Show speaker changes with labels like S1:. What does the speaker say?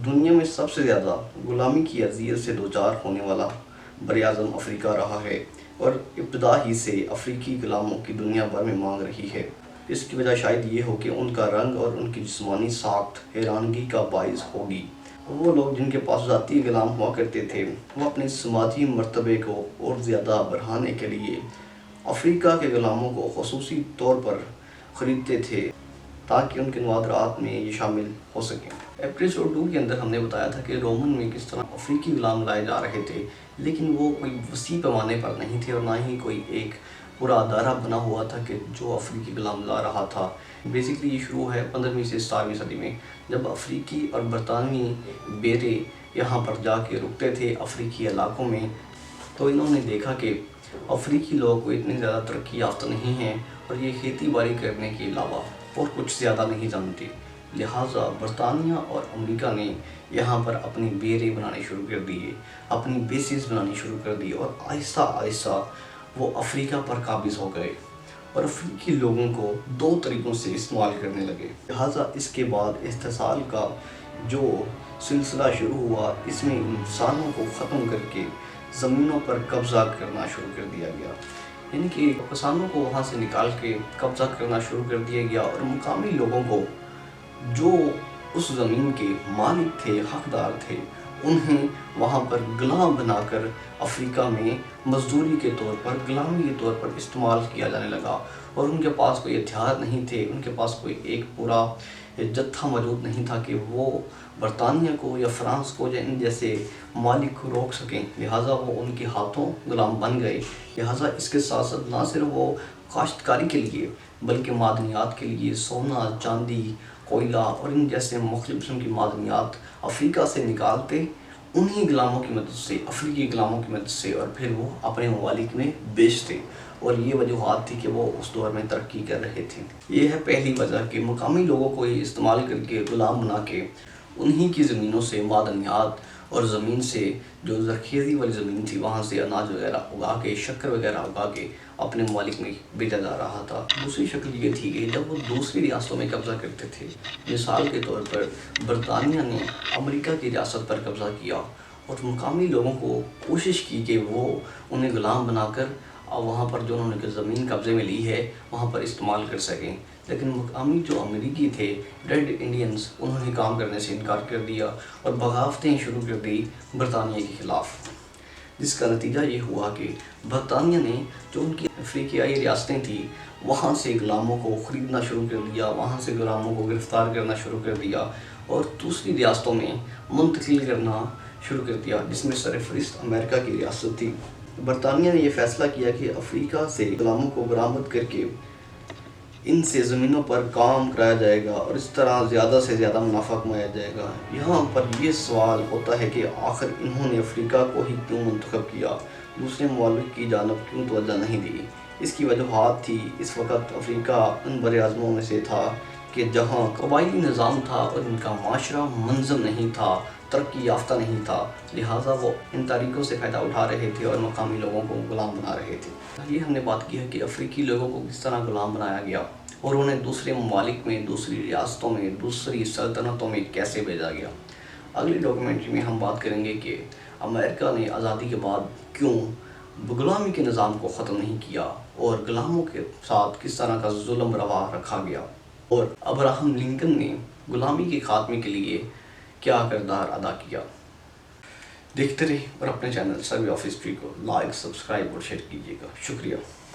S1: دنیا میں سب سے زیادہ غلامی کی اذیت سے دوچار ہونے والا براعظم افریقہ رہا ہے اور ابتدا ہی سے افریقی غلاموں کی دنیا بھر میں مانگ رہی ہے۔ اس کی وجہ شاید یہ ہو کہ ان کا رنگ اور ان کی جسمانی ساخت حیرانگی کا باعث ہوگی۔ وہ لوگ جن کے پاس ذاتی غلام ہوا کرتے تھے وہ اپنے سماجی مرتبے کو اور زیادہ بڑھانے کے لیے افریقہ کے غلاموں کو خصوصی طور پر خریدتے تھے تاکہ ان کے نوادرات میں یہ شامل ہو سکیں۔ ایپیسوڈ 2 کے اندر ہم نے بتایا تھا کہ رومن میں کس طرح افریقی غلام لائے جا رہے تھے، لیکن وہ کوئی وسیع پیمانے پر نہیں تھے اور نہ ہی کوئی ایک پورا ادارہ بنا ہوا تھا کہ جو افریقی غلام لا رہا تھا۔ بیسکلی یہ شروع ہے 15ویں سے 17ویں صدی میں، جب افریقی اور برطانوی بیرے یہاں پر جا کے رکتے تھے افریقی علاقوں میں، تو انہوں نے دیکھا کہ افریقی لوگ کوئی اتنے زیادہ ترقی یافتہ نہیں ہیں اور یہ کھیتی باڑی کرنے کے علاوہ اور کچھ زیادہ نہیں جانتے۔ لہٰذا برطانیہ اور امریکہ نے یہاں پر اپنی بیرے بنانے شروع کر دیے، اپنی بیسز بنانی شروع کر دی اور آہستہ آہستہ وہ افریقہ پر قابض ہو گئے اور افریقی لوگوں کو 2 طریقوں سے استعمال کرنے لگے۔ لہٰذا اس کے بعد استحصال کا جو سلسلہ شروع ہوا، اس میں انسانوں کو ختم کر کے زمینوں پر قبضہ کرنا شروع کر دیا گیا، یعنی کہ کسانوں کو وہاں سے نکال کے قبضہ کرنا شروع کر دیا گیا اور مقامی لوگوں کو جو اس زمین کے مالک تھے، حقدار تھے، انہیں وہاں پر غلام بنا کر افریقہ میں مزدوری کے طور پر، غلامی کے طور پر استعمال کیا جانے لگا اور ان کے پاس کوئی ہتھیار نہیں تھے، ان کے پاس کوئی ایک پورا جتھا موجود نہیں تھا کہ وہ برطانیہ کو یا فرانس کو یا ان جیسے مالک کو روک سکیں، لہٰذا وہ ان کے ہاتھوں غلام بن گئے۔ لہٰذا اس کے ساتھ ساتھ نہ صرف وہ کاشتکاری کے لیے بلکہ معدنیات کے لیے سونا، چاندی، کوئلہ اور ان جیسے مختلف قسم کی معدنیات افریقہ سے نکالتے، انہی غلاموں کی مدد سے، افریقی غلاموں کی مدد سے، اور پھر وہ اپنے ممالک میں بیچتے، اور یہ وجوہات تھی کہ وہ اس دور میں ترقی کر رہے تھے۔ یہ ہے پہلی وجہ کہ مقامی لوگوں کو یہ استعمال کر کے غلام بنا کے انہی کی زمینوں سے معدنیات اور زمین سے جو زرخیزی والی زمین تھی وہاں سے اناج وغیرہ اگا کے، شکر وغیرہ اگا کے اپنے ممالک میں بیچا جا رہا تھا۔ دوسری شکل یہ تھی کہ جب وہ دوسری ریاستوں میں قبضہ کرتے تھے، مثال کے طور پر برطانیہ نے امریکہ کی ریاست پر قبضہ کیا اور مقامی لوگوں کو کوشش کی کہ وہ انہیں غلام بنا کر وہاں پر جو انہوں نے زمین قبضے میں لی ہے وہاں پر استعمال کر سکیں، لیکن مقامی جو امریکی تھے، ریڈ انڈینز، انہوں نے کام کرنے سے انکار کر دیا اور بغاوتیں شروع کر دی برطانیہ کے خلاف، جس کا نتیجہ یہ ہوا کہ برطانیہ نے جو ان کی افریقیائی ریاستیں تھیں وہاں سے غلاموں کو خریدنا شروع کر دیا، وہاں سے غلاموں کو گرفتار کرنا شروع کر دیا اور دوسری ریاستوں میں منتقل کرنا شروع کر دیا، جس میں سرفہرست امریکہ کی ریاست تھی۔ برطانیہ نے یہ فیصلہ کیا کہ افریقہ سے غلاموں کو برآمد کر کے ان سے زمینوں پر کام کرایا جائے گا اور اس طرح زیادہ سے زیادہ منافع کمایا جائے گا۔ یہاں پر یہ سوال ہوتا ہے کہ آخر انہوں نے افریقہ کو ہی کیوں منتخب کیا، دوسرے ممالک کی جانب کیوں توجہ نہیں دی؟ اس کی وجوہات تھی، اس وقت افریقہ ان براعظموں میں سے تھا کہ جہاں قبائلی نظام تھا اور ان کا معاشرہ منظم نہیں تھا، ترقی یافتہ نہیں تھا، لہٰذا وہ ان طریقوں سے فائدہ اٹھا رہے تھے اور مقامی لوگوں کو غلام بنا رہے تھے۔ یہ ہم نے بات کی ہے کہ افریقی لوگوں کو کس طرح غلام بنایا گیا اور انہیں دوسرے ممالک میں، دوسری ریاستوں میں، دوسری سلطنتوں میں کیسے بھیجا گیا۔ اگلی ڈاکیومنٹری میں ہم بات کریں گے کہ امریکہ نے آزادی کے بعد کیوں غلامی کے نظام کو ختم نہیں کیا اور غلاموں کے ساتھ کس طرح کا ظلم روا رکھا گیا، اور ابراہم لنکن نے غلامی کے خاتمے کے لیے کیا کردار ادا کیا۔ دیکھتے رہیے اور اپنے چینل سروے آف ہسٹری کو لائک، سبسکرائب اور شیئر کیجیے گا۔ شکریہ۔